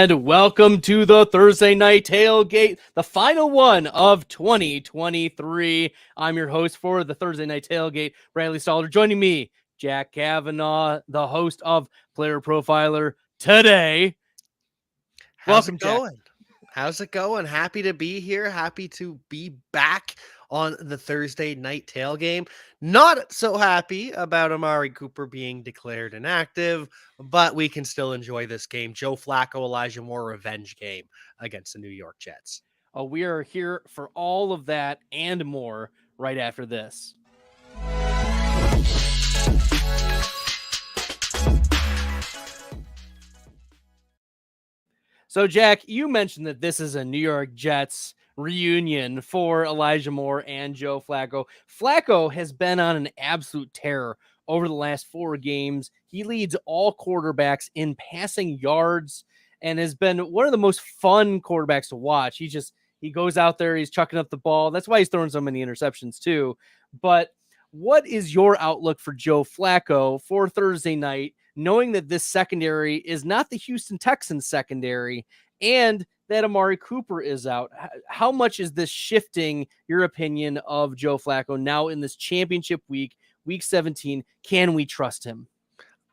And welcome to the Thursday Night Tailgate, the final one of 2023. I'm your host for the Thursday Night Tailgate, Bradley Stalder. Joining me, Jack Kavanaugh, the host of Player Profiler today. How's Welcome, it Jack. going? How's it going? Happy to be here. Happy to be back on the Thursday night tail game. Not so happy about Amari Cooper being declared inactive, but we can still enjoy this game. Joe Flacco, Elijah Moore revenge game against the New York Jets. We are here for all of that and more right after this. So, Jack, you mentioned that this is a New York Jets reunion for Elijah Moore and Joe Flacco. Flacco has been on an absolute tear over the last 4 games. He leads all quarterbacks in passing yards and has been one of the most fun quarterbacks to watch. He goes out there, he's chucking up the ball. That's why he's throwing so many interceptions too. But what is your outlook for Joe Flacco for Thursday night, knowing that this secondary is not the Houston Texans secondary and that Amari Cooper is out? How much is this shifting your opinion of Joe Flacco now in this championship week, week 17? Can we trust him?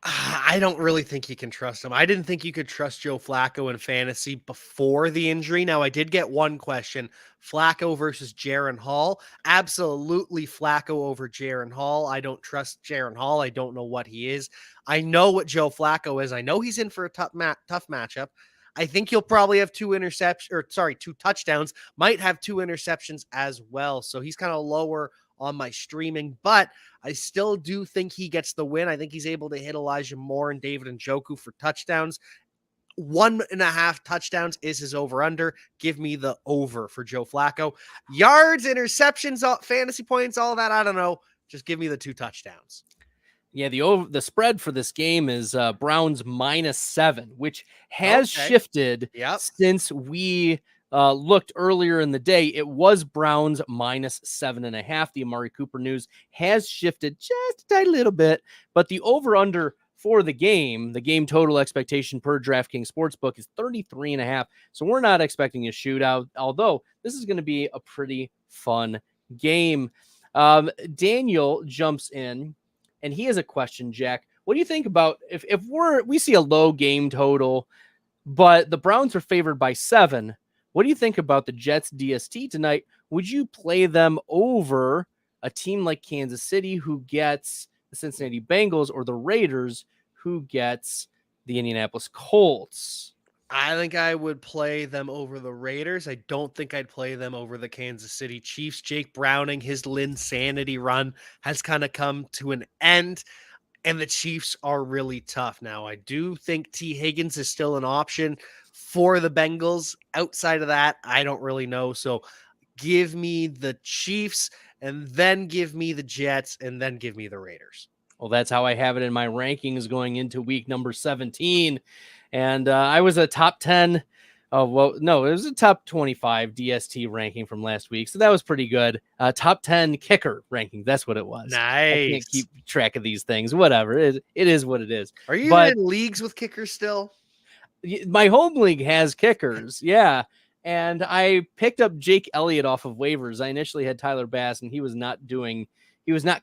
I don't really think you can trust him. I didn't think you could trust Joe Flacco in fantasy before the injury. Now, I did get one question. Flacco versus Jaron Hall. Absolutely Flacco over Jaron Hall. I don't trust Jaron Hall. I don't know what he is. I know what Joe Flacco is. I know he's in for a tough matchup. I think he'll probably have two touchdowns, might have 2 interceptions as well. So he's kind of lower on my streaming, but I still do think he gets the win. I think he's able to hit Elijah Moore and David Njoku for touchdowns. 1.5 touchdowns is his over-under. Give me the over for Joe Flacco. Yards, interceptions, fantasy points, all that, I don't know. Just give me the 2 touchdowns. Yeah, the spread for this game is Browns -7, which has shifted since we looked earlier in the day. It was Browns -7.5. The Amari Cooper news has shifted just a tiny little bit, but the over-under for the game total expectation per DraftKings Sportsbook is 33.5. So we're not expecting a shootout, although this is going to be a pretty fun game. Daniel jumps in, and he has a question, Jack. What do you think about if we see a low game total, but the Browns are favored by 7? What do you think about the Jets DST tonight? Would you play them over a team like Kansas City, who gets the Cincinnati Bengals, or the Raiders, who gets the Indianapolis Colts? I think I would play them over the Raiders. I don't think I'd play them over the Kansas City Chiefs. Jake Browning, his Linsanity run has kind of come to an end, and the Chiefs are really tough now. I do think T. Higgins is still an option for the Bengals. Outside of that, I don't really know. So give me the Chiefs, and then give me the Jets, and then give me the Raiders. Well, that's how I have it in my rankings going into week number 17. And I was a top 10. It was a top 25 DST ranking from last week. So that was pretty good. Top 10 kicker ranking. That's what it was. Nice. I can't keep track of these things. Whatever. It is what it is. Are you in leagues with kickers still? My home league has kickers. Yeah. And I picked up Jake Elliott off of waivers. I initially had Tyler Bass, and he was not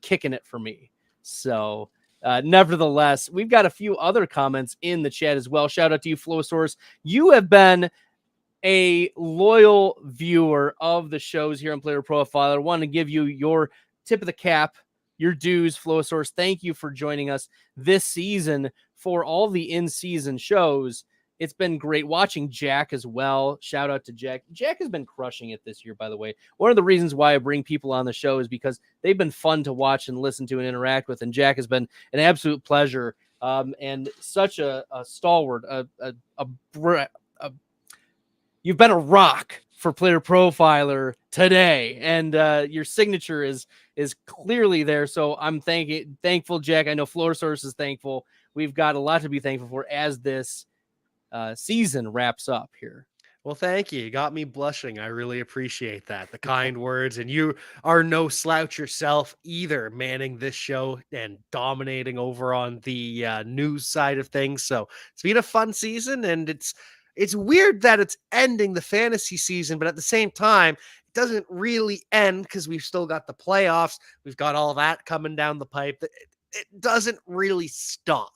kicking it for me. So nevertheless, we've got a few other comments in the chat as well. Shout out to you, Flowsource. You have been a loyal viewer of the shows here on Player Profiler. I want to give you your tip of the cap, your dues, Flowsource. Thank you for joining us this season for all the in-season shows. It's been great watching Jack as well. Shout out to Jack. Jack has been crushing it this year, by the way. One of the reasons why I bring people on the show is because they've been fun to watch and listen to and interact with. And Jack has been an absolute pleasure and such a stalwart. You've been a rock for Player Profiler today, and your signature is clearly there. So I'm thankful, Jack. I know Floor Source is thankful. We've got a lot to be thankful for as this season wraps up here. Well, thank you. You got me blushing. I really appreciate that. The kind words. And you are no slouch yourself either, manning this show and dominating over on the news side of things. So it's been a fun season, and it's It's weird that it's ending the fantasy season, but at the same time, it doesn't really end because we've still got the playoffs. We've got all that coming down the pipe. It doesn't really stop.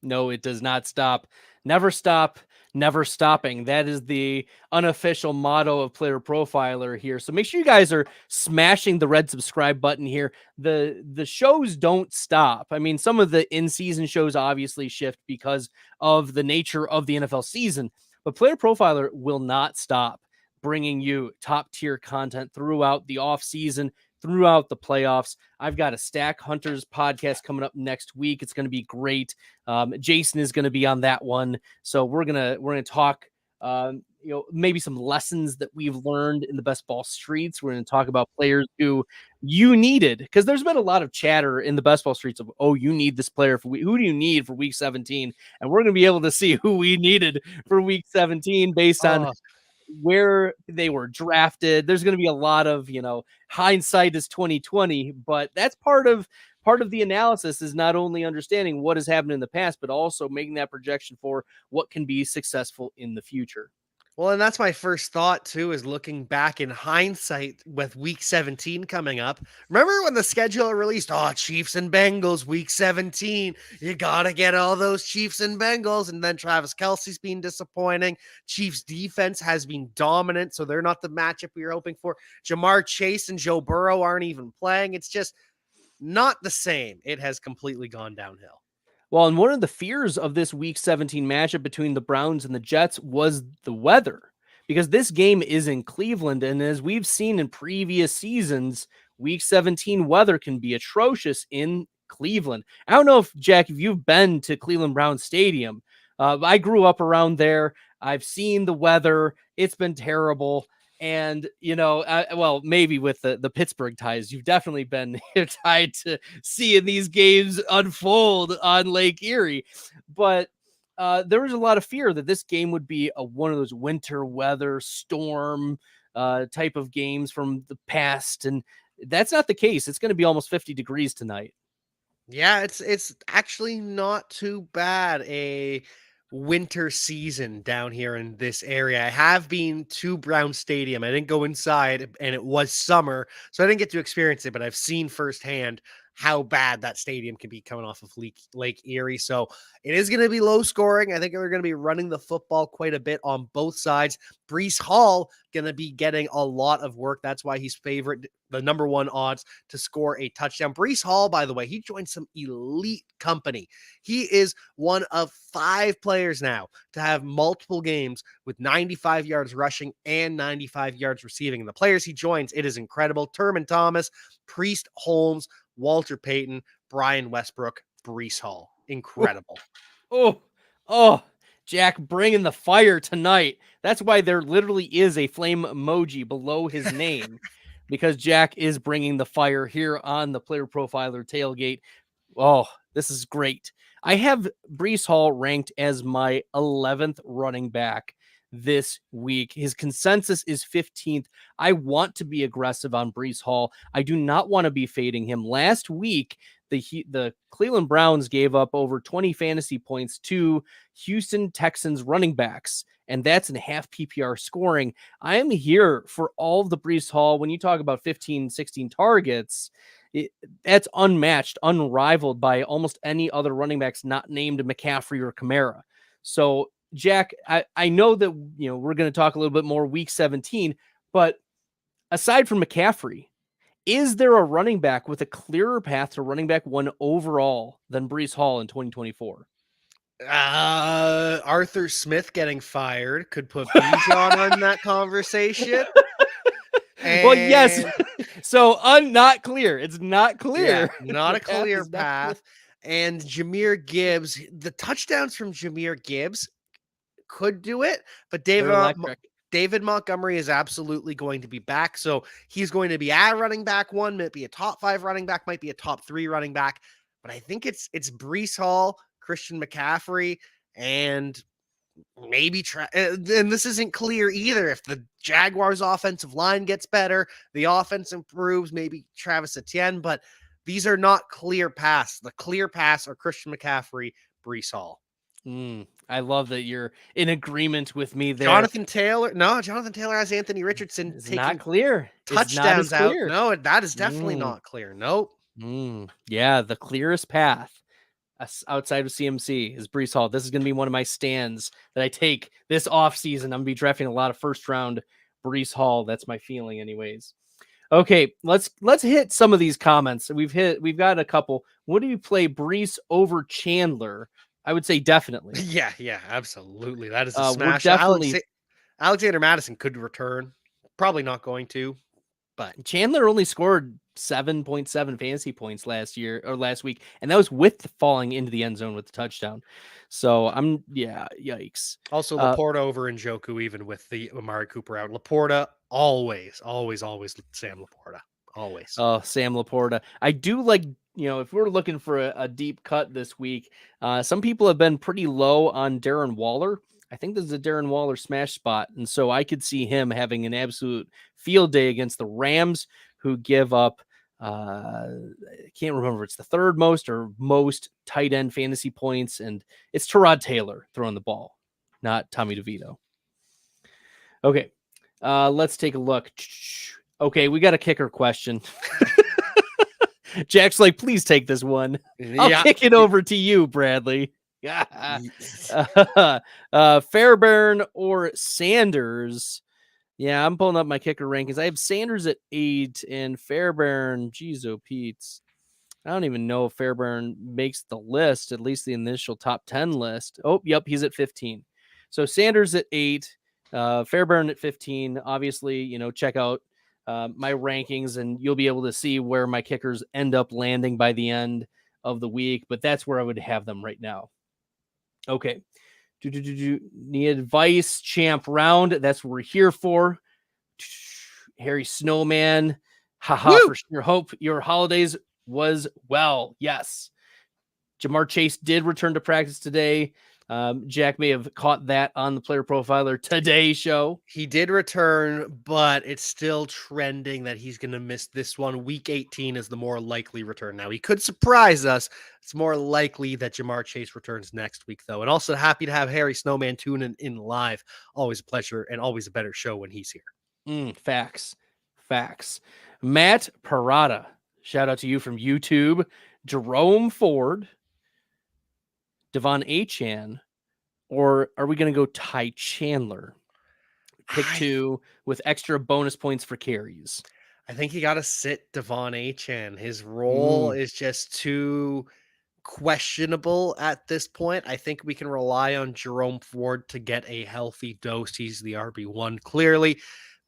No, it does not stop. Never stop, never stopping. That is the unofficial motto of Player Profiler here. So make sure you guys are smashing the red subscribe button here. The shows don't stop. I mean, some of the in-season shows obviously shift because of the nature of the NFL season, but Player Profiler will not stop bringing you top-tier content throughout the off season, throughout the playoffs. I've got a Stack Hunters podcast coming up next week. It's going to be great. Jason is going to be on that one. So we're going to talk, maybe some lessons that we've learned in the best ball streets. We're going to talk about players who you needed, because there's been a lot of chatter in the best ball streets of, oh, you need this player who do you need for week 17? And we're going to be able to see who we needed for week 17 based on where they were drafted. There's going to be a lot of, hindsight is 2020, but that's part of the analysis, is not only understanding what has happened in the past, but also making that projection for what can be successful in the future. Well, and that's my first thought too, is looking back in hindsight with week 17 coming up. Remember when the schedule released? Oh, Chiefs and Bengals, week 17. You got to get all those Chiefs and Bengals. And then Travis Kelce's been disappointing. Chiefs defense has been dominant, so they're not the matchup we were hoping for. Jamar Chase and Joe Burrow aren't even playing. It's just not the same. It has completely gone downhill. Well, and one of the fears of this week 17 matchup between the Browns and the Jets was the weather, because this game is in Cleveland. And as we've seen in previous seasons, week 17 weather can be atrocious in Cleveland. I don't know if, Jack, if you've been to Cleveland Browns Stadium. I grew up around there. I've seen the weather. It's been terrible. And, maybe with the Pittsburgh ties, you've definitely been tied to seeing these games unfold on Lake Erie. But there was a lot of fear that this game would be one of those winter weather storm type of games from the past. And that's not the case. It's going to be almost 50 degrees tonight. Yeah, it's actually not too bad a winter season down here in this area. I have been to Brown Stadium. I didn't go inside, and it was summer, so I didn't get to experience it, but I've seen firsthand how bad that stadium can be coming off of Lake Erie. So it is going to be low scoring. I think they're going to be running the football quite a bit on both sides. Breece Hall going to be getting a lot of work. That's why he's favorite, the number one odds to score a touchdown. Breece Hall, by the way, he joined some elite company. He is one of 5 players now to have multiple games with 95 yards rushing and 95 yards receiving. And the players he joins, it is incredible. Turman Thomas, Priest Holmes, Walter Payton, Brian Westbrook, Breece Hall. Incredible. Oh, Jack bringing the fire tonight. That's why there literally is a flame emoji below his name, because Jack is bringing the fire here on the Player Profiler Tailgate. Oh, this is great. I have Breece Hall ranked as my 11th running back this week. His consensus is 15th. I want to be aggressive on Breece Hall. I do not want to be fading him. Last week, the Cleveland Browns gave up over 20 fantasy points to Houston Texans running backs, and that's in half PPR scoring. I am here for all of the Breece Hall. When you talk about 15, 16 targets, that's unmatched, unrivaled by almost any other running backs not named McCaffrey or Kamara. So, Jack, I know that we're going to talk a little bit more week 17, but aside from McCaffrey, is there a running back with a clearer path to running back 1 overall than Breece Hall in 2024? Arthur Smith getting fired could put Bijan on that conversation. Well, yes. So not clear. It's not clear. Yeah, not a clear path. And Jahmyr Gibbs, the touchdowns from Jahmyr Gibbs could do it, but David Montgomery is absolutely going to be back. So he's going to be at running back 1, might be a top 5 running back, might be a top 3 running back. But I think it's Breece Hall, Christian McCaffrey, and maybe and this isn't clear either. If the Jaguars offensive line gets better, the offense improves, maybe Travis Etienne, but these are not clear paths. The clear paths are Christian McCaffrey, Breece Hall. I love that you're in agreement with me there. Jonathan Taylor. No, Jonathan Taylor has Anthony Richardson It's not taking clear. It's not as touchdowns out. clear. No, that is definitely not clear. Nope. Yeah, the clearest path outside of CMC is Brees Hall. This is going to be one of my stands that I take this offseason. I'm going to be drafting a lot of first round Brees Hall. That's my feeling anyways. Okay, let's hit some of these comments. We've got a couple. What do you play, Brees over Chandler? I would say definitely. Yeah, absolutely. That is a We're smash. definitely Alexander Madison could return. Probably not going to, but Chandler only scored 7.7 fantasy points last week, and that was with falling into the end zone with the touchdown. So yikes. Also Laporta over Njoku, even with the Amari Cooper out. Laporta always Sam Laporta. Always. Oh, Sam Laporta. I do like, if we're looking for a deep cut this week, some people have been pretty low on Darren Waller. I think this is a Darren Waller smash spot. And so I could see him having an absolute field day against the Rams, who give up, I can't remember, it's the third most or most tight end fantasy points. And it's Tyrod Taylor throwing the ball, not Tommy DeVito. Okay. Let's take a look. Okay, we got a kicker question. Jack's like, please take this one. I'll kick it over to you, Bradley. Fairbairn or Sanders? Yeah, I'm pulling up my kicker rankings. I have Sanders at 8 and Fairbairn. Geez, oh Pete's. I don't even know if Fairbairn makes the list, at least the initial top 10 list. Oh, yep, he's at 15. So Sanders at 8, Fairbairn at 15. Obviously, check out my rankings and you'll be able to see where my kickers end up landing by the end of the week, but that's where I would have them right now. Okay. Need advice, champ round. That's what we're here for. Harry Snowman. Haha, for sure. Hope your holidays was well. Yes. Jamar Chase did return to practice today. Jack may have caught that on the Player Profiler Today show. He did return, but it's still trending that he's going to miss this one. Week 18 is the more likely return. Now, he could surprise us. It's more likely that Jamar Chase returns next week, though. And also happy to have Harry Snowman tune in live. Always a pleasure and always a better show when he's here. Facts. Matt Parada. Shout out to you from YouTube. Jerome Ford. Devon Achane, or are we going to go Ty Chandler? Pick 2 with extra bonus points for carries. I think you got to sit Devon Achane. His role is just too questionable at this point. I think we can rely on Jerome Ford to get a healthy dose. He's the RB1 clearly.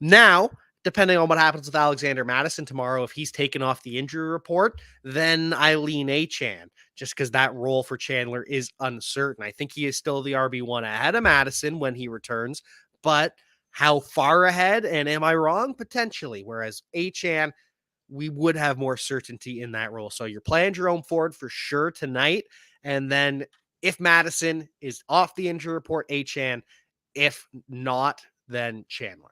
Now, depending on what happens with Alexander Madison tomorrow, if he's taken off the injury report, then I lean Achane, just because that role for Chandler is uncertain. I think he is still the RB1 ahead of Madison when he returns, but how far ahead, and am I wrong? Potentially. Whereas Achane, we would have more certainty in that role. So you're playing Jerome Ford for sure tonight, and then if Madison is off the injury report, Achane. If not, then Chandler.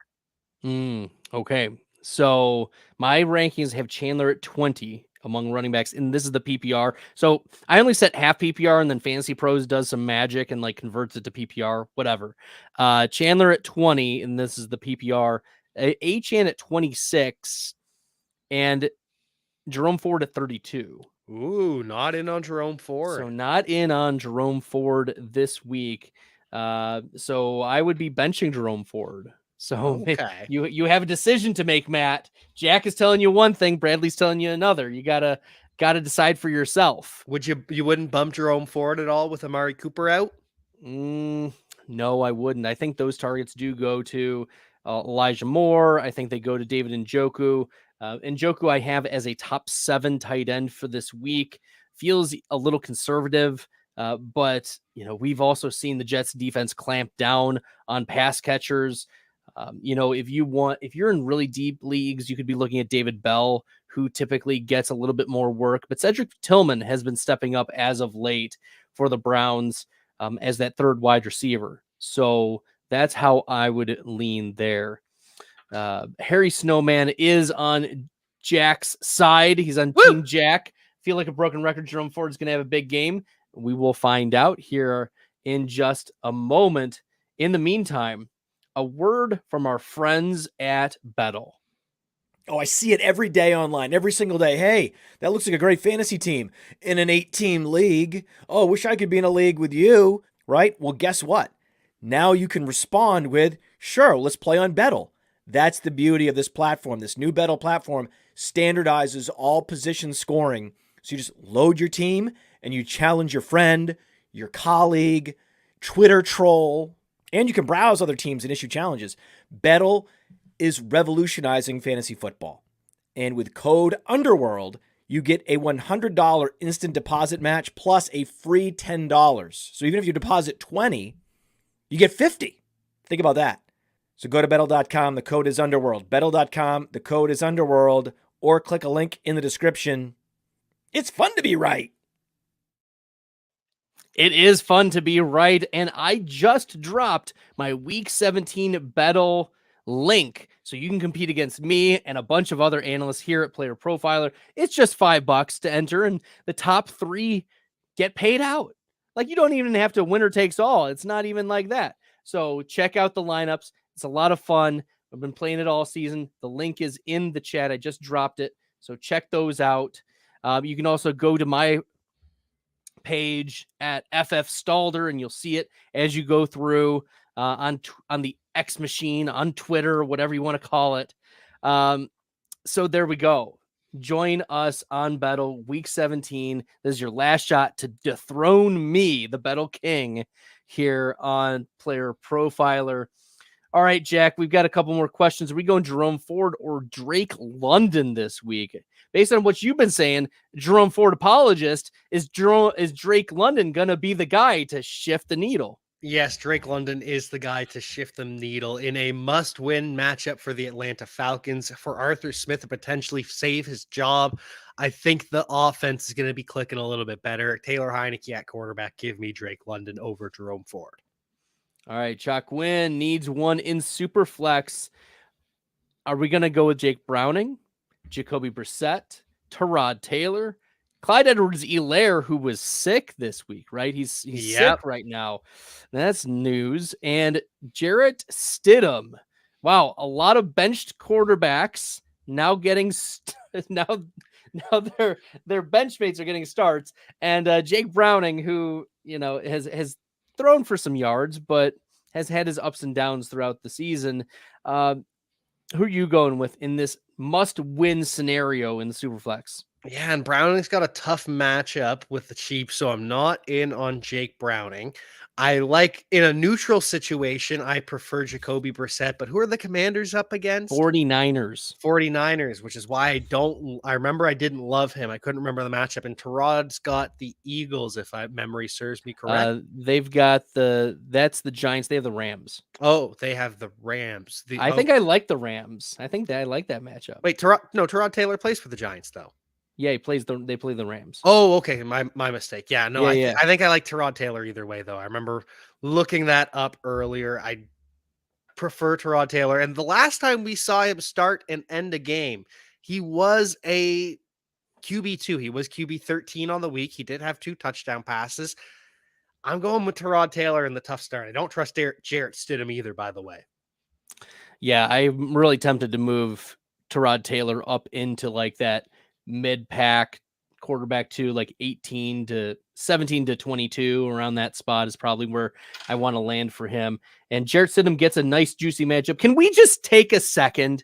Okay. So my rankings have Chandler at 20 among running backs, and this is the PPR. So I only set half PPR, and then Fantasy Pros does some magic and like converts it to PPR, whatever. Chandler at 20, and this is the PPR. Achane at 26, and Jerome Ford at 32. Ooh, not in on Jerome Ford. So not in on Jerome Ford this week. So I would be benching Jerome Ford. So okay. you have a decision to make, Matt. Jack is telling you one thing, Bradley's telling you another. You gotta decide for yourself. Would you wouldn't bump Jerome Ford at all with Amari Cooper out? No, I wouldn't. I think those targets do go to Elijah Moore. I think they go to David Njoku. Njoku I have as a top 7 tight end for this week. Feels a little conservative. But we've also seen the Jets defense clamp down on pass catchers. If you're in really deep leagues, you could be looking at David Bell, who typically gets a little bit more work, but Cedric Tillman has been stepping up as of late for the Browns as that third wide receiver. So that's how I would lean there. Harry Snowman is on Jack's side. He's on Team Jack. Feel like a broken record. Jerome Ford is going to have a big game. We will find out here in just a moment. In the meantime, a word from our friends at Bettle. Oh, I see it every day online, every single day. Hey, that looks like a great fantasy team in an 8-team league. Oh, wish I could be in a league with you, right? Well, guess what? Now you can respond with, sure, let's play on Bettle. That's the beauty of this platform. This new Bettle platform standardizes all position scoring. So you just load your team and you challenge your friend, your colleague, Twitter troll, and you can browse other teams and issue challenges. Bettle is revolutionizing fantasy football. And with code Underworld, you get a $100 instant deposit match plus a free $10. So even if you deposit 20, you get 50. Think about that. So go to bettle.com, the code is Underworld. Bettle.com, the code is Underworld, or click a link in the description. It's fun to be right. It is fun to be right, and I just dropped my Week 17 Bettle link, so you can compete against me and a bunch of other analysts here at Player Profiler. It's just $5 to enter, and the top 3 get paid out. Like, you don't even have to winner takes all. It's not even like that. So check out the lineups. It's a lot of fun. I've been playing it all season. The link is in the chat. I just dropped it, so check those out. You can also go to my page at FF Stalder, and you'll see it as you go through on the X machine, on Twitter, whatever you want to call it. So there we go. Join us on Bettle Week 17. This is your last shot to dethrone me, the Bettle King, here on Player Profiler. All right, Jack, we've got a couple more questions. Are we going Jerome Ford or Drake London this week? Based on what you've been saying, Jerome Ford apologist, is Drake London going to be the guy to shift the needle? Yes, Drake London is the guy to shift the needle in a must-win matchup for the Atlanta Falcons. For Arthur Smith to potentially save his job, I think the offense is going to be clicking a little bit better. Taylor Heineke at quarterback. Give me Drake London over Jerome Ford. All right, Chuck Wynn needs one in Superflex. Are we going to go with Jake Browning, Jacoby Brissett, Tyrod Taylor, Clyde Edwards-Helaire, who was sick this week, right? He's sick right now. That's news. And Jarrett Stidham. Wow, a lot of benched quarterbacks now getting now their bench mates are getting starts. And Jake Browning, who has thrown for some yards, but has had his ups and downs throughout the season. Who are you going with in this must-win scenario in the Superflex? Yeah, and Browning's got a tough matchup with the Chiefs, so I'm not in on Jake Browning. I like, in a neutral situation, I prefer Jacoby Brissett, but who are the Commanders up against? 49ers, which is why I remember I didn't love him. I couldn't remember the matchup, and Tyrod's got the Eagles, if memory serves me correct. They've got that's the Giants. They have the Rams. Oh, they have the Rams. I think I like the Rams. I think that I like that matchup. Wait, Tyrod Taylor plays for the Giants, though. Yeah, they play the Rams. Oh, okay. My mistake. Yeah, no, I think I like Tyrod Taylor either way, though. I remember looking that up earlier. I prefer Tyrod Taylor. And the last time we saw him start and end a game, he was a QB2. He was QB13 on the week. He did have 2 touchdown passes. I'm going with Tyrod Taylor in the tough start. I don't trust Jarrett Stidham either, by the way. Yeah, I'm really tempted to move Tyrod Taylor up into like that mid-pack quarterback to like 18 to 17 to 22. Around that spot is probably where I want to land for him. And Jarrett Stidham gets a nice juicy matchup. Can we just take a second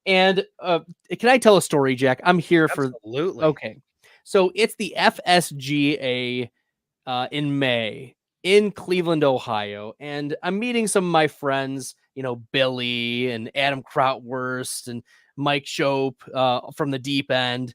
and can I tell a story, Jack? I'm here Absolutely. for okay. So it's the FSGA in May in Cleveland, Ohio, and I'm meeting some of my friends, Billy and Adam Krautwurst and Mike Shope from the Deep End,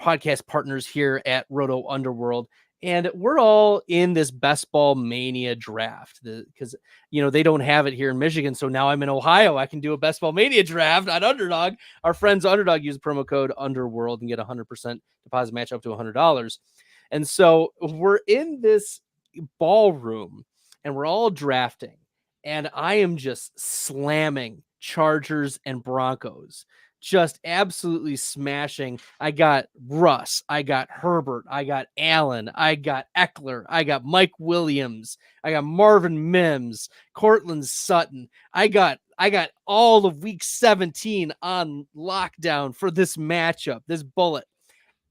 podcast partners here at Roto Underworld. And we're all in this best ball mania draft because, they don't have it here in Michigan. So now I'm in Ohio. I can do a best ball mania draft on Underdog. Our friends Underdog use promo code Underworld and get 100% deposit match up to $100. And so we're in this ballroom and we're all drafting. And I am just slamming Chargers and Broncos just absolutely smashing. I got Russ, I got Herbert, I got Allen, I got Eckler, I got Mike Williams, I got Marvin Mims, Cortland Sutton. I got all of week 17 on lockdown for this matchup, this bullet.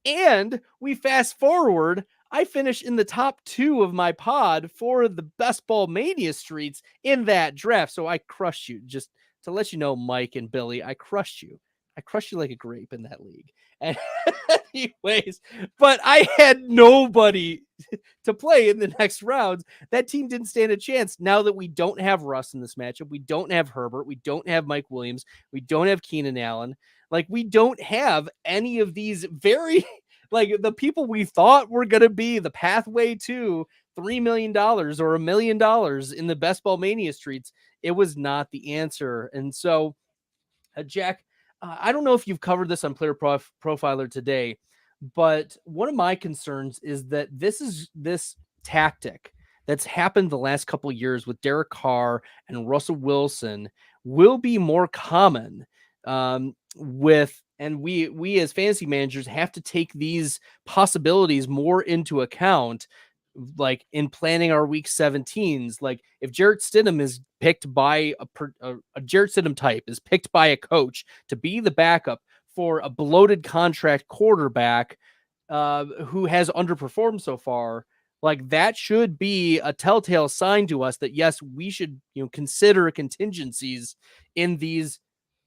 And we fast forward, I finished in the top 2 of my pod for the Best Ball Mania streets in that draft. So I crushed you. Just to let you know, Mike and Billy, I crushed you. I crushed you like a grape in that league. And anyways, but I had nobody to play in the next rounds. That team didn't stand a chance. Now that we don't have Russ in this matchup, we don't have Herbert, we don't have Mike Williams, we don't have Keenan Allen. Like, we don't have any of these very, like, the people we thought were going to be the pathway to $3 million or $1 million in the Best Ball Mania streets. It was not the answer. And so, Jack, I don't know if you've covered this on PlayerProfiler today, but one of my concerns is that this tactic that's happened the last couple of years with Derek Carr and Russell Wilson will be more common and we as fantasy managers have to take these possibilities more into account, like in planning our week 17s. Like, if Jarrett Stidham is picked by a Jarrett Stidham type is picked by a coach to be the backup for a bloated contract quarterback who has underperformed so far, like, that should be a telltale sign to us that yes, we should consider contingencies in these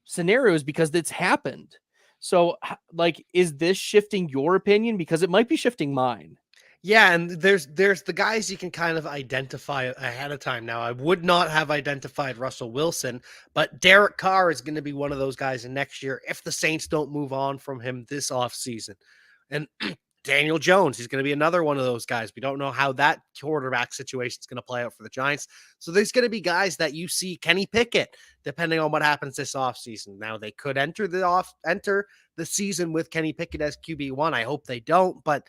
scenarios because it's happened. So, like, is this shifting your opinion? Because it might be shifting mine. Yeah, and there's the guys you can kind of identify ahead of time. Now, I would not have identified Russell Wilson, but Derek Carr is going to be one of those guys in next year if the Saints don't move on from him this offseason. And Daniel Jones, he's going to be another one of those guys. We don't know how that quarterback situation is going to play out for the Giants. So there's going to be guys that you see. Kenny Pickett, depending on what happens this offseason. Now, they could enter the season with Kenny Pickett as QB1. I hope they don't, but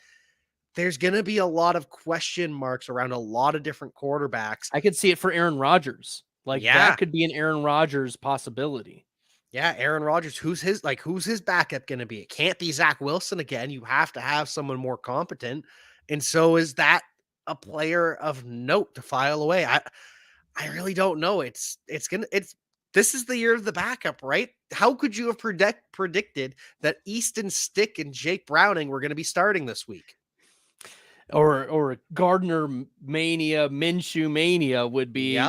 there's going to be a lot of question marks around a lot of different quarterbacks. I could see it for Aaron Rodgers. Like, that could be an Aaron Rodgers possibility. Yeah, Aaron Rodgers, who's his backup going to be? It can't be Zach Wilson again. You have to have someone more competent. And so is that a player of note to file away? I really don't know. This is the year of the backup, right? How could you have predicted that Easton Stick and Jake Browning were going to be starting this week? Or Gardner Mania, Minshew Mania would be,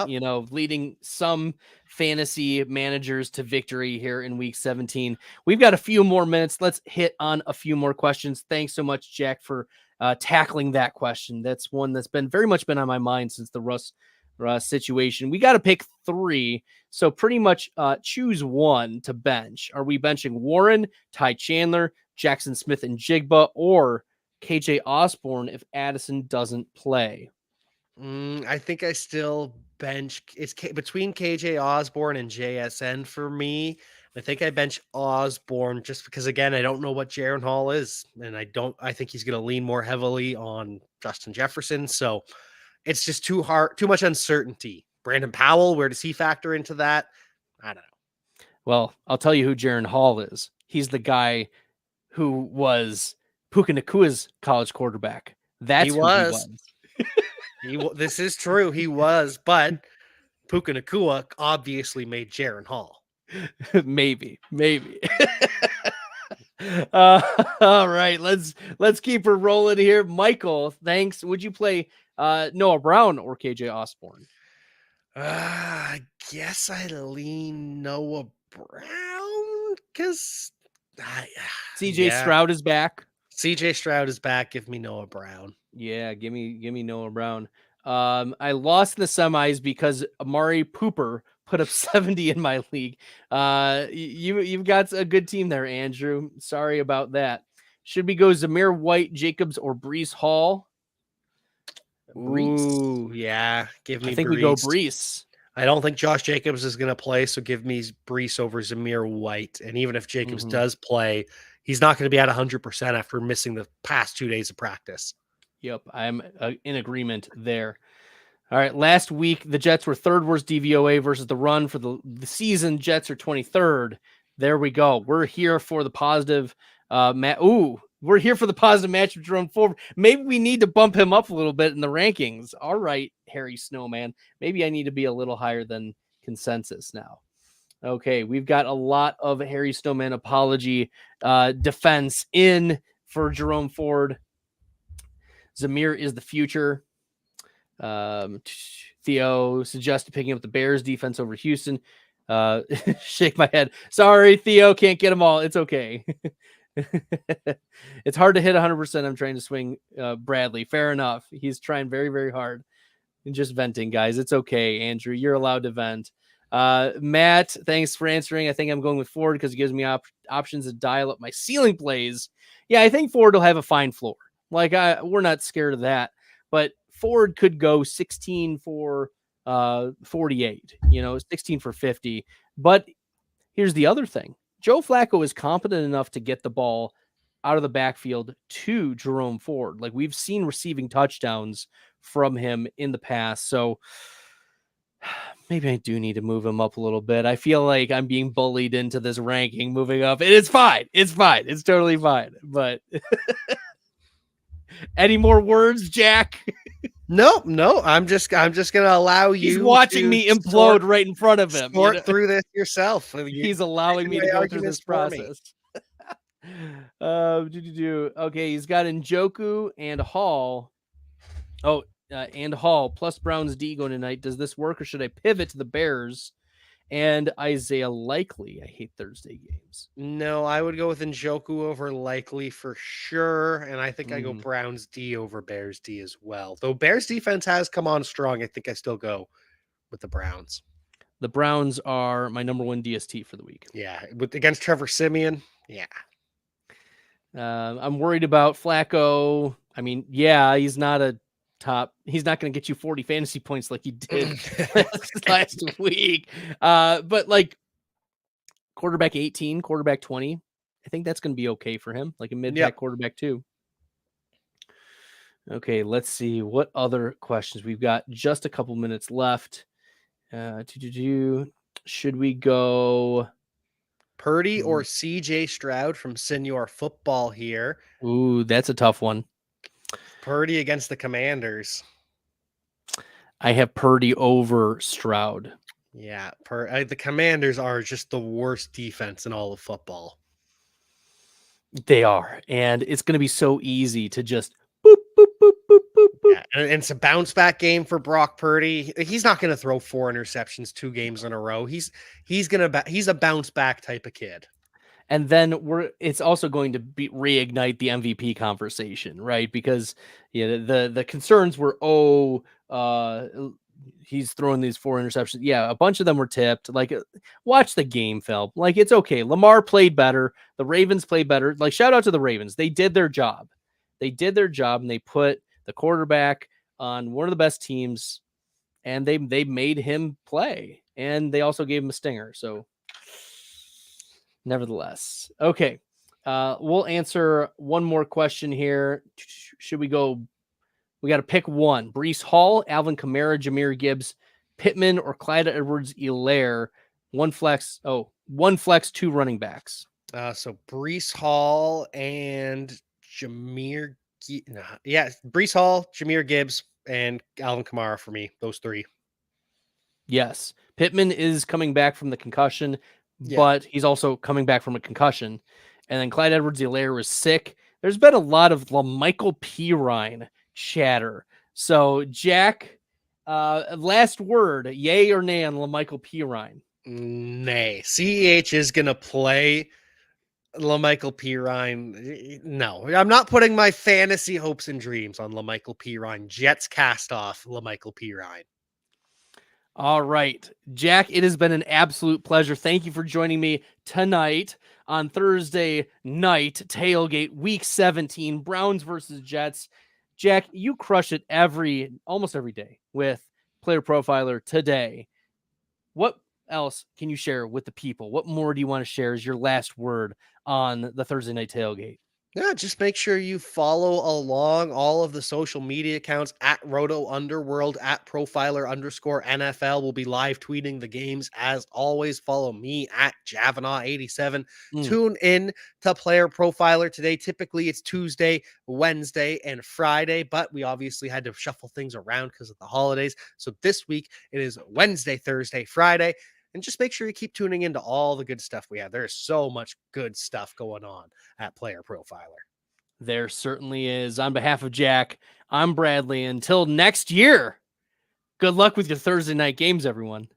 leading some fantasy managers to victory here in week 17. We've got a few more minutes. Let's hit on a few more questions. Thanks so much, Jack, for tackling that question. That's one that's very much been on my mind since the Russ situation. We got to pick 3. So pretty much choose one to bench. Are we benching Warren, Ty Chandler, Jackson Smith and Jigba, or KJ Osborne if Addison doesn't play? I think I still bench. It's between KJ Osborne and JSN for me. I think I bench Osborne just because, again, I don't know what Jaren Hall is, and I think he's going to lean more heavily on Justin Jefferson. So it's just too much uncertainty. Brandon Powell, where does he factor into that? I don't know. Well, I'll tell you who Jaren Hall is. He's the guy who was Puka Nakua's college quarterback. That's who he was. This is true. He was, but Puka Nakua obviously made Jaren Hall. maybe. All right, let's keep her rolling here. Michael, thanks. Would you play Noah Brown or KJ Osborne? I guess I lean Noah Brown because CJ Stroud is back. CJ Stroud is back. Give me Noah Brown. Yeah, give me Noah Brown. I lost in the semis because Amari Pooper put up 70 in my league. You've got a good team there, Andrew. Sorry about that. Should we go Zamir White, Jacobs, or Breece Hall? Ooh, yeah. Give me. I think Breece. We go Breece. I don't think Josh Jacobs is going to play, so give me Breece over Zamir White. And even if Jacobs does play, he's not going to be at 100% after missing the past 2 days of practice. Yep, I'm in agreement there. All right, last week, the Jets were third worst DVOA versus the run for the season. Jets are 23rd. There we go. We're here for the positive we're here for the positive match with Jerome Ford. Maybe we need to bump him up a little bit in the rankings. All right, Harry Snowman. Maybe I need to be a little higher than consensus now. Okay, we've got a lot of Harry Snowman apology defense in for Jerome Ford. Zamir is the future. Theo suggested picking up the Bears defense over Houston. Shake my head. Sorry, Theo, can't get them all. It's okay. It's hard to hit 100%. I'm trying to swing Bradley. Fair enough. He's trying very, very hard. And just venting, guys. It's okay, Andrew. You're allowed to vent. Matt, thanks for answering. I think I'm going with Ford because it gives me options to dial up my ceiling plays. Yeah, I think Ford will have a fine floor. Like, we're not scared of that. But Ford could go 16 for 48, 16 for 50. But here's the other thing. Joe Flacco is competent enough to get the ball out of the backfield to Jerome Ford. Like, we've seen receiving touchdowns from him in the past. So maybe I do need to move him up a little bit. I feel like I'm being bullied into this ranking moving up. And it's fine. It's fine. It's totally fine. But any more words, Jack? No. I'm just gonna allow you. He's watching me implode right in front of him. Sort through this yourself. He's allowing me to go through this process. Okay, he's got Njoku and Hall. And Hall plus Brown's D going tonight. Does this work, or should I pivot to the Bears and Isaiah Likely? I hate Thursday games. No, I would go with Njoku over Likely for sure. And I think I go Browns D over Bears D as well. Though Bears defense has come on strong, I think I still go with the Browns. The Browns are my number one DST for the week. Yeah, against Trevor Siemian. Yeah. I'm worried about Flacco. I mean, yeah, he's not going to get you 40 fantasy points like he did last week. But like quarterback 18, quarterback 20, I think that's going to be okay for him. Like a mid-pack quarterback too. Okay, let's see what other questions we've got. Just a couple minutes left. Should we go Purdy or CJ Stroud from Senior Football here? Ooh, that's a tough one. Purdy against the Commanders. I have Purdy over Stroud. Yeah, the Commanders are just the worst defense in all of football. They are, and it's going to be so easy to just boop, boop, boop, boop, boop, boop. Yeah, and it's a bounce back game for Brock Purdy. He's not going to throw 4 interceptions 2 games in a row. He's a bounce back type of kid. And then it's also going to reignite the MVP conversation, right? Because the concerns were, he's throwing these 4 interceptions. Yeah, a bunch of them were tipped. Like, watch the game film. Like, it's okay. Lamar played better. The Ravens played better. Like, shout out to the Ravens. They did their job. And they put the quarterback on one of the best teams, and they made him play. And they also gave him a stinger. So, nevertheless, okay. We'll answer one more question here. Should we go? We got to pick one. Breece Hall, Alvin Kamara, Jahmyr Gibbs, Pittman, or Clyde Edwards-Helaire. One flex, 2 running backs. So Breece Hall and Jahmyr. Breece Hall, Jahmyr Gibbs, and Alvin Kamara for me. Those 3. Yes. Pittman is coming back from the concussion, but he's also coming back from a concussion. And then Clyde Edwards-Helaire was sick. There's been a lot of LaMichael Pirine chatter. So, Jack, last word, yay or nay on LaMichael Pirine? Nay. CEH is going to play LaMichael Pirine. No, I'm not putting my fantasy hopes and dreams on LaMichael Pirine. Jets cast off LaMichael Pirine. All right, Jack, it has been an absolute pleasure. Thank you for joining me tonight on Thursday night tailgate week 17, Browns versus Jets. Jack, you crush it almost every day with Player Profiler today. What else can you share with the people? What more do you want to share as your last word on the Thursday night tailgate? Yeah, just make sure you follow along all of the social media accounts at Roto Underworld, at Profiler_NFL. We'll be live tweeting the games as always. Follow me at Javanaugh87. Tune in to Player Profiler today. Typically it's Tuesday, Wednesday, and Friday, but we obviously had to shuffle things around because of the holidays. So this week it is Wednesday, Thursday, Friday. And just make sure you keep tuning into all the good stuff we have. There's so much good stuff going on at Player Profiler. There certainly is. On behalf of Jack, I'm Bradley. Until next year, good luck with your Thursday night games, everyone.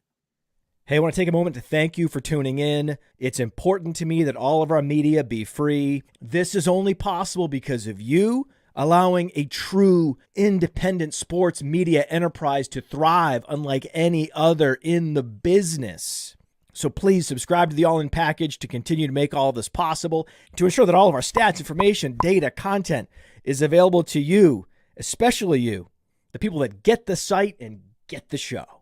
Hey, I want to take a moment to thank you for tuning in. It's important to me that all of our media be free. This is only possible because of you allowing a true independent sports media enterprise to thrive unlike any other in the business. So please subscribe to the All In Package to continue to make all of this possible, to ensure that all of our stats, information, data, content is available to you, especially you, the people that get the site and get the show.